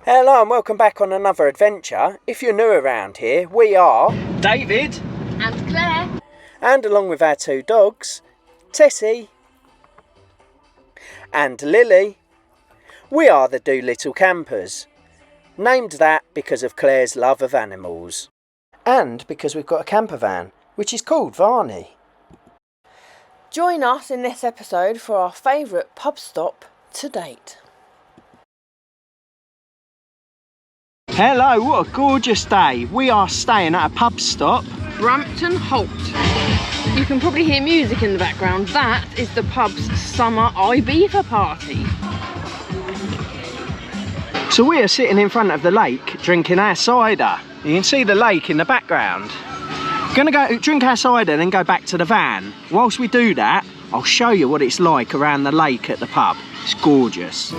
Hello and welcome back on another adventure. If you're new around here, we are David and Claire, and along with our two dogs, Tessie and Lily, we are the Dolittle Campers. Named that because of Claire's love of animals. And because we've got a camper van, which is called Varney. join us in this episode for our favourite pub stop to date. Hello, what a gorgeous day. We are staying at a pub stop. Brampton Holt. You can probably hear music in the background. That is the pub's summer Ibiza party. So we are sitting in front of the lake drinking our cider. You can see the lake in the background. Gonna go drink our cider and then go back to the van. Whilst we do that, I'll show you what it's like around the lake at the pub. It's gorgeous.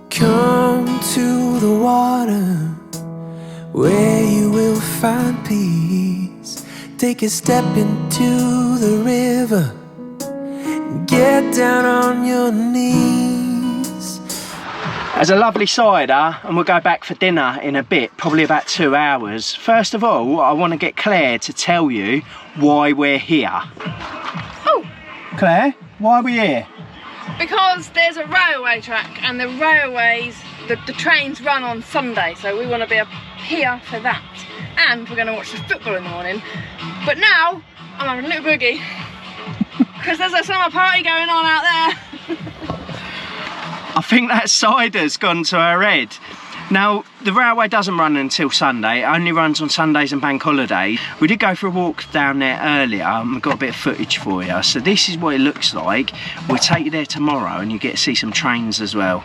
Come to the water where you will find peace. Take a step into the river. Get down on your knees. There's a lovely cider and we'll go back for dinner in a bit, probably about 2 hours. First of all, I want to get Claire to tell you why we're here. Oh! Claire, why are we here? Because there's a railway track and the railways, the trains run on Sunday, so we want to be up here for that. And we're going to watch the football in the morning. But now, I'm having a little boogie. Because there's a summer party going on out there. I think that cider's gone to her head. Now, the railway doesn't run until Sunday. It only runs on Sundays and bank holidays. We did go for a walk down there earlier and we've got a bit of footage for you. So this is what it looks like. We'll take you there tomorrow and you get to see some trains as well.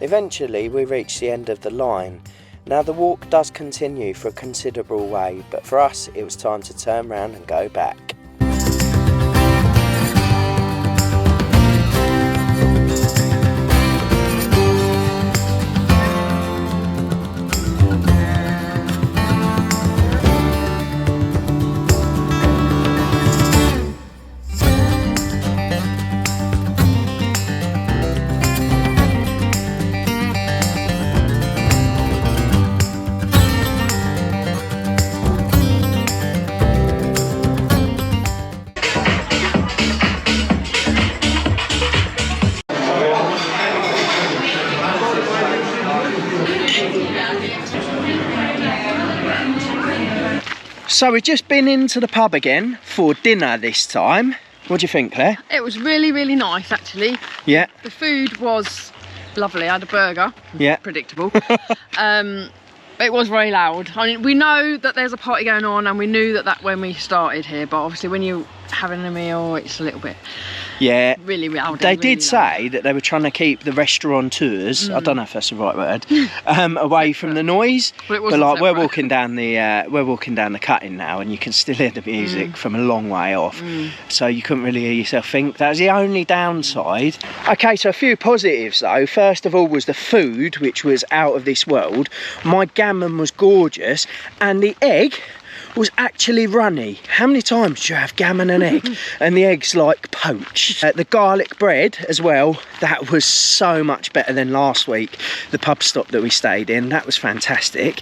Eventually we reached the end of the line. Now the walk does continue for a considerable way, but for us it was time to turn round and go back. So we've just been into the pub again for dinner this time. What do you think, Claire? It was really, really nice actually. Yeah. The food was lovely. I had a burger. Yeah. Predictable. It was very loud. I mean, we know that there's a party going on and we knew that when we started here, but obviously when you're having a meal, it's a little bit really loud. They did say that they were trying to keep the restaurateurs, I don't know if that's the right word, away from the noise. But like we're walking down the cutting now and you can still hear the music from a long way off. So you couldn't really hear yourself think. That was the only downside. Okay, so a few positives though. First of all was the food, which was out of this world. My gammon was gorgeous and the egg was actually runny. How many times do you have gammon and egg? And the egg's like poached. The garlic bread as well, that was so much better than last week. The pub stop that we stayed in, that was fantastic.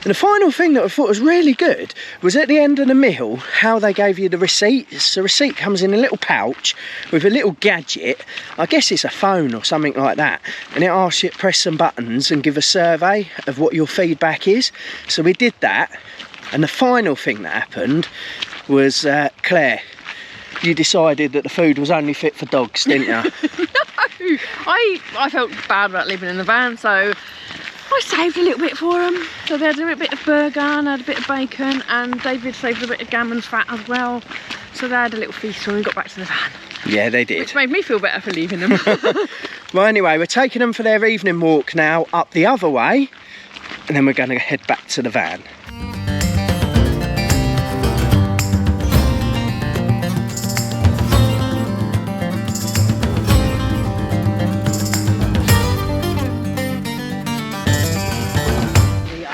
And the final thing that I thought was really good was at the end of the meal, how they gave you the receipt. So the receipt comes in a little pouch with a little gadget. I guess it's a phone or something like that. And it asks you to press some buttons and give a survey of what your feedback is. So we did that. And the final thing that happened was, Claire, you decided that the food was only fit for dogs, didn't you? No, I felt bad about living in the van, so I saved a little bit for them. So they had a little bit of burger and I had a bit of bacon, and David saved a bit of gammon fat as well. So they had a little feast when we got back to the van. Yeah, they did. Which made me feel better for leaving them. Well, anyway, we're taking them for their evening walk now up the other way, and then we're going to head back to the van.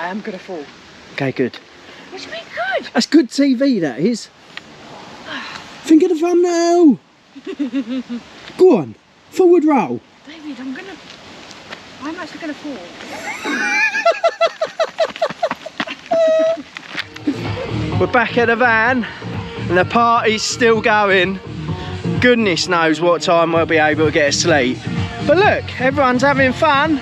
I'm gonna fall. Okay, good. What do you mean good? That's good TV, that is. Think of the thumbnail. Go on, forward roll. David, I'm actually gonna fall. We're back at the van and the party's still going. Goodness knows what time we'll be able to get asleep. But look, everyone's having fun.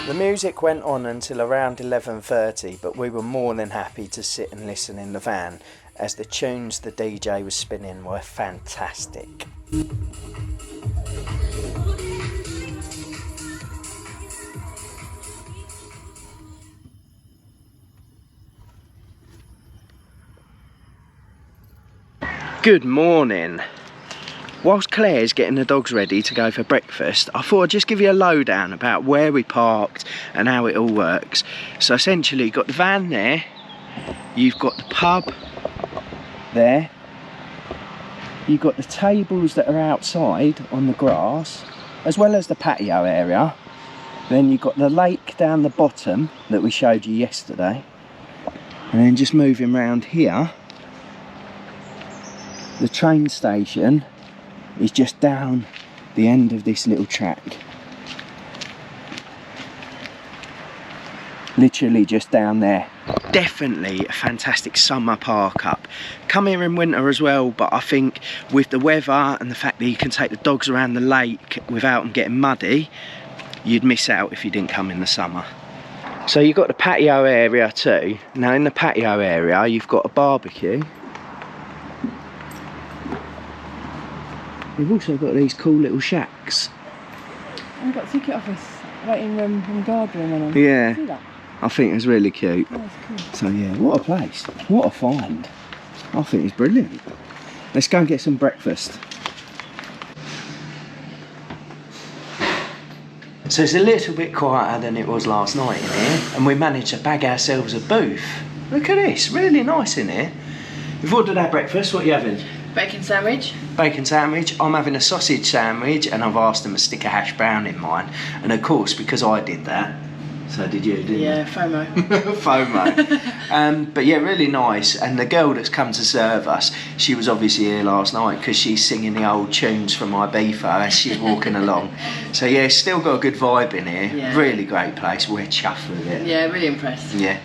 The music went on until around 11:30, but we were more than happy to sit and listen in the van as the tunes the DJ was spinning were fantastic. Good morning. Whilst Claire's getting the dogs ready to go for breakfast, I thought I'd just give you a lowdown about where we parked and how it all works. So essentially, you've got the van there, you've got the pub there, you've got the tables that are outside on the grass, as well as the patio area. Then you've got the lake down the bottom that we showed you yesterday. And then just moving around here, the train station is just down the end of this little track. Literally just down there. Definitely a fantastic summer park up. Come here in winter as well, but I think with the weather and the fact that you can take the dogs around the lake without them getting muddy, you'd miss out if you didn't come in the summer. So you've got the patio area too. Now in the patio area you've got a barbecue. We've also got these cool little shacks. We've got a ticket office, waiting room and guard room on them. Yeah, See that? I think it's really cute. Oh, that's cool. So yeah, what a place. What a find. I think it's brilliant. Let's go and get some breakfast. So it's a little bit quieter than it was last night in here, and we managed to bag ourselves a booth. Look at this, really nice in here. We've ordered our breakfast. What are you having? Bacon sandwich. Bacon sandwich. I'm having a sausage sandwich, and I've asked them to stick a hash brown in mine. And of course, because I did that, so did you, didn't you? Yeah, FOMO. FOMO. But yeah, really nice. And the girl that's come to serve us, she was obviously here last night because she's singing the old tunes from Ibiza as she's walking along. So yeah, still got a good vibe in here. Yeah. Really great place. We're chuffed with it. Yeah, really impressed. Yeah.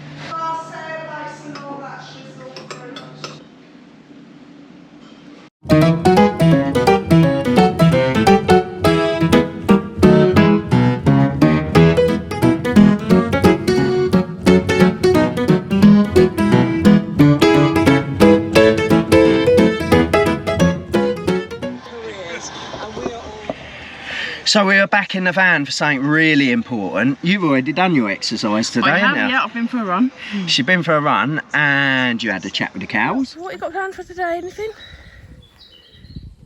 So we are back in the van for something really important. You've already done your exercise today, haven't you? Yeah, I've been for a run. She's been for a run and you had a chat with the cows. So what you got planned for today? Anything?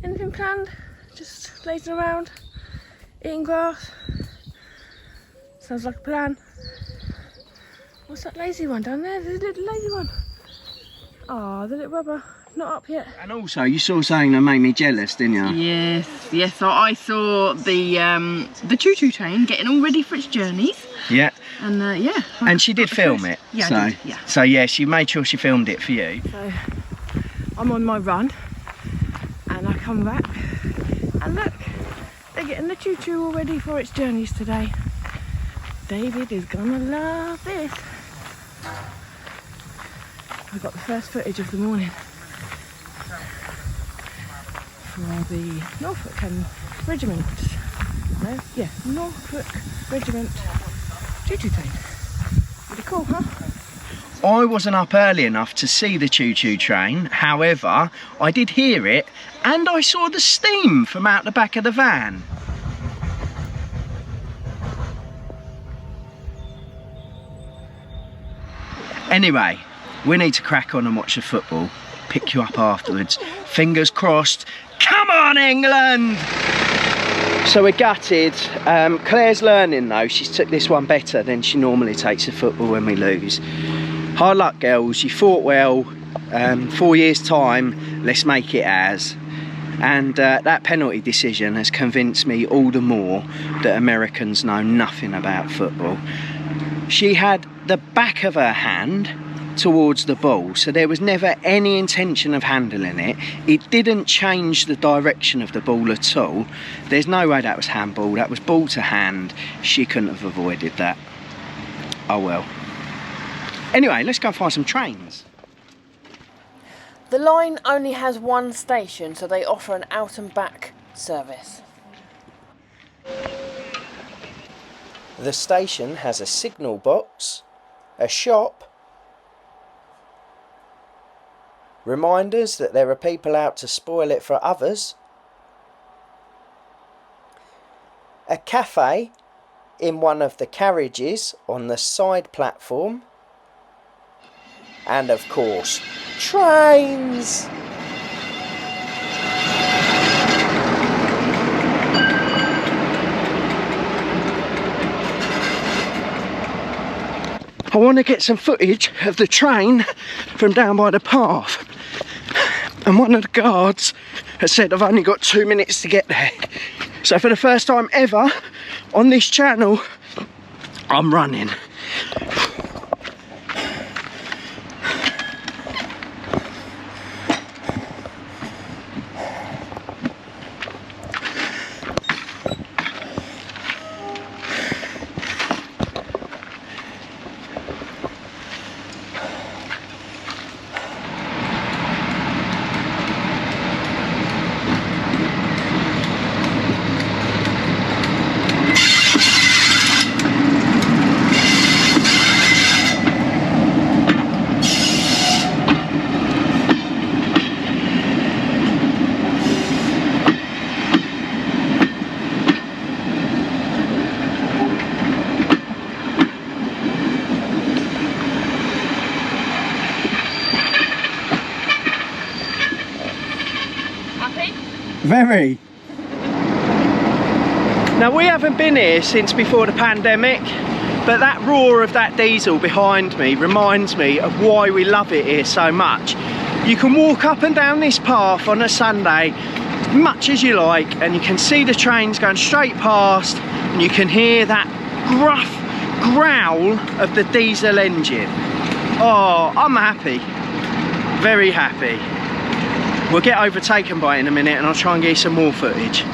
Anything planned? Just lazing around, eating grass. Sounds like a plan. What's that lazy one down there? There's a little lazy one. Oh, the little rubber. not up yet. And also, you saw something that made me jealous, didn't you? Yes, yes. So I saw the choo-choo train getting all ready for its journeys. Yeah. And yeah. And she did film it. Yeah, so, I did, yeah. So yeah, she made sure she filmed it for you. So I'm on my run, and I come back, and look, they're getting the choo-choo all ready for its journeys today. David is gonna love this. I got the first footage of the morning for the Norfolk Regiment. No, yeah, Norfolk Regiment choo-choo train. Pretty cool, huh? I wasn't up early enough to see the choo-choo train. However, I did hear it, and I saw the steam from out the back of the van. Anyway, we need to crack on and watch the football. Pick you up afterwards. Fingers crossed. Come on, England! So we're gutted. Claire's learning though. She's took this one better than she normally takes the football when we lose. Hard luck, girls. You fought well. 4 years' time, let's make it ours. And that penalty decision has convinced me all the more that Americans know nothing about football. She had the back of her hand towards the ball, so there was never any intention of handling it. It didn't change the direction of the ball at all. There's no way that was handball. That was ball to hand. She couldn't have avoided that. Oh well. Anyway, let's go find some trains. The line only has one station, so they offer an out and back service. The station has a signal box, a shop, reminders that there are people out to spoil it for others, a cafe in one of the carriages on the side platform, and of course, trains! I want to get some footage of the train from down by the path. And one of the guards has said I've only got 2 minutes to get there. So for the first time ever on this channel, I'm running. Very. Now we haven't been here since before the pandemic, but that roar of that diesel behind me reminds me of why we love it here so much. You can walk up and down this path on a Sunday as much as you like, and you can see the trains going straight past, and you can hear that gruff growl of the diesel engine. Oh, I'm happy, very happy. We'll get overtaken by it in a minute, and I'll try and get you some more footage.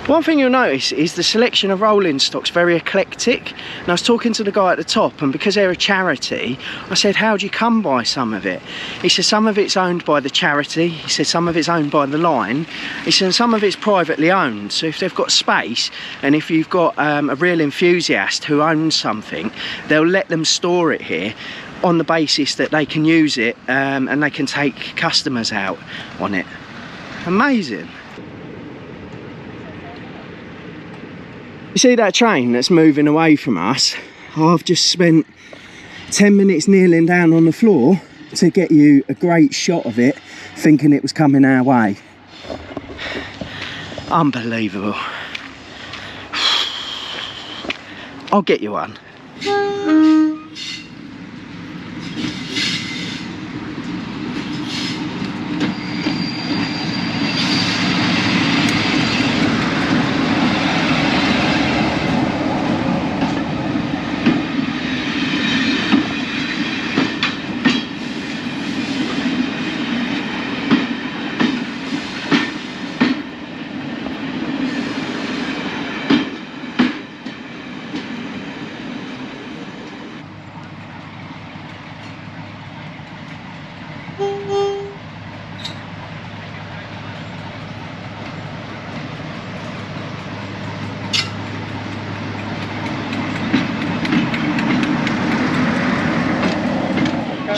One thing you'll notice is the selection of rolling stock's very eclectic. And I was talking to the guy at the top, and because they're a charity, I said, how do you come by some of it? He said some of it's owned by the charity. He said some of it's owned by the line. He said some of it's privately owned. So if they've got space, and if you've got a real enthusiast who owns something, they'll let them store it here on the basis that they can use it and they can take customers out on it. Amazing. You see that train that's moving away from us? I've just spent 10 minutes kneeling down on the floor to get you a great shot of it, thinking it was coming our way. Unbelievable. I'll get you one.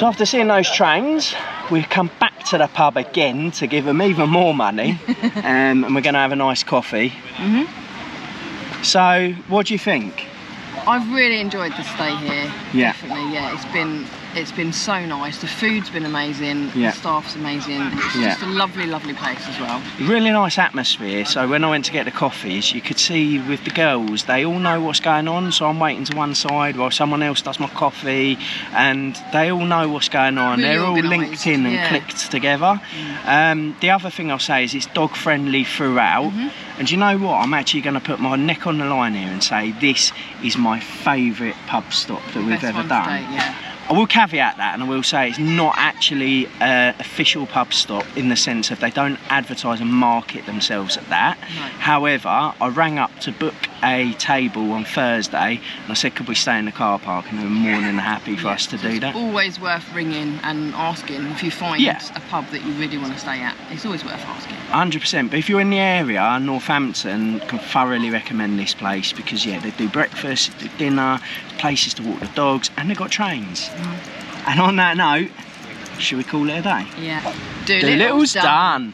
So after seeing those trains, we've come back to the pub again to give them even more money, and we're going to have a nice coffee. So, what do you think? I've really enjoyed the stay here. Yeah. Definitely, yeah. It's been so nice. The food's been amazing. Yeah. The staff's amazing. It's just a lovely, lovely place as well. Really nice atmosphere. So when I went to get the coffees, you could see with the girls, they all know what's going on. So I'm waiting to one side while someone else does my coffee, and they all know what's going on. Really They're all organised, linked in and clicked together. The other thing I'll say is it's dog friendly throughout. And do you know what? I'm actually going to put my neck on the line here and say this is my favourite pub stop that we've ever done. I will caveat that, and I will say it's not actually an official pub stop in the sense of they don't advertise and market themselves at that. No. However, I rang up to book a table on Thursday and I said, could we stay in the car park? And they were more than happy for us to do that. It's always worth ringing and asking if you find a pub that you really want to stay at. It's always worth asking. 100%, but if you're in the area, Northampton, can thoroughly recommend this place because they do breakfast, they do dinner, places to walk the dogs, and they've got trains. And on that note, should we call it a day? Yeah. Dolittle's done.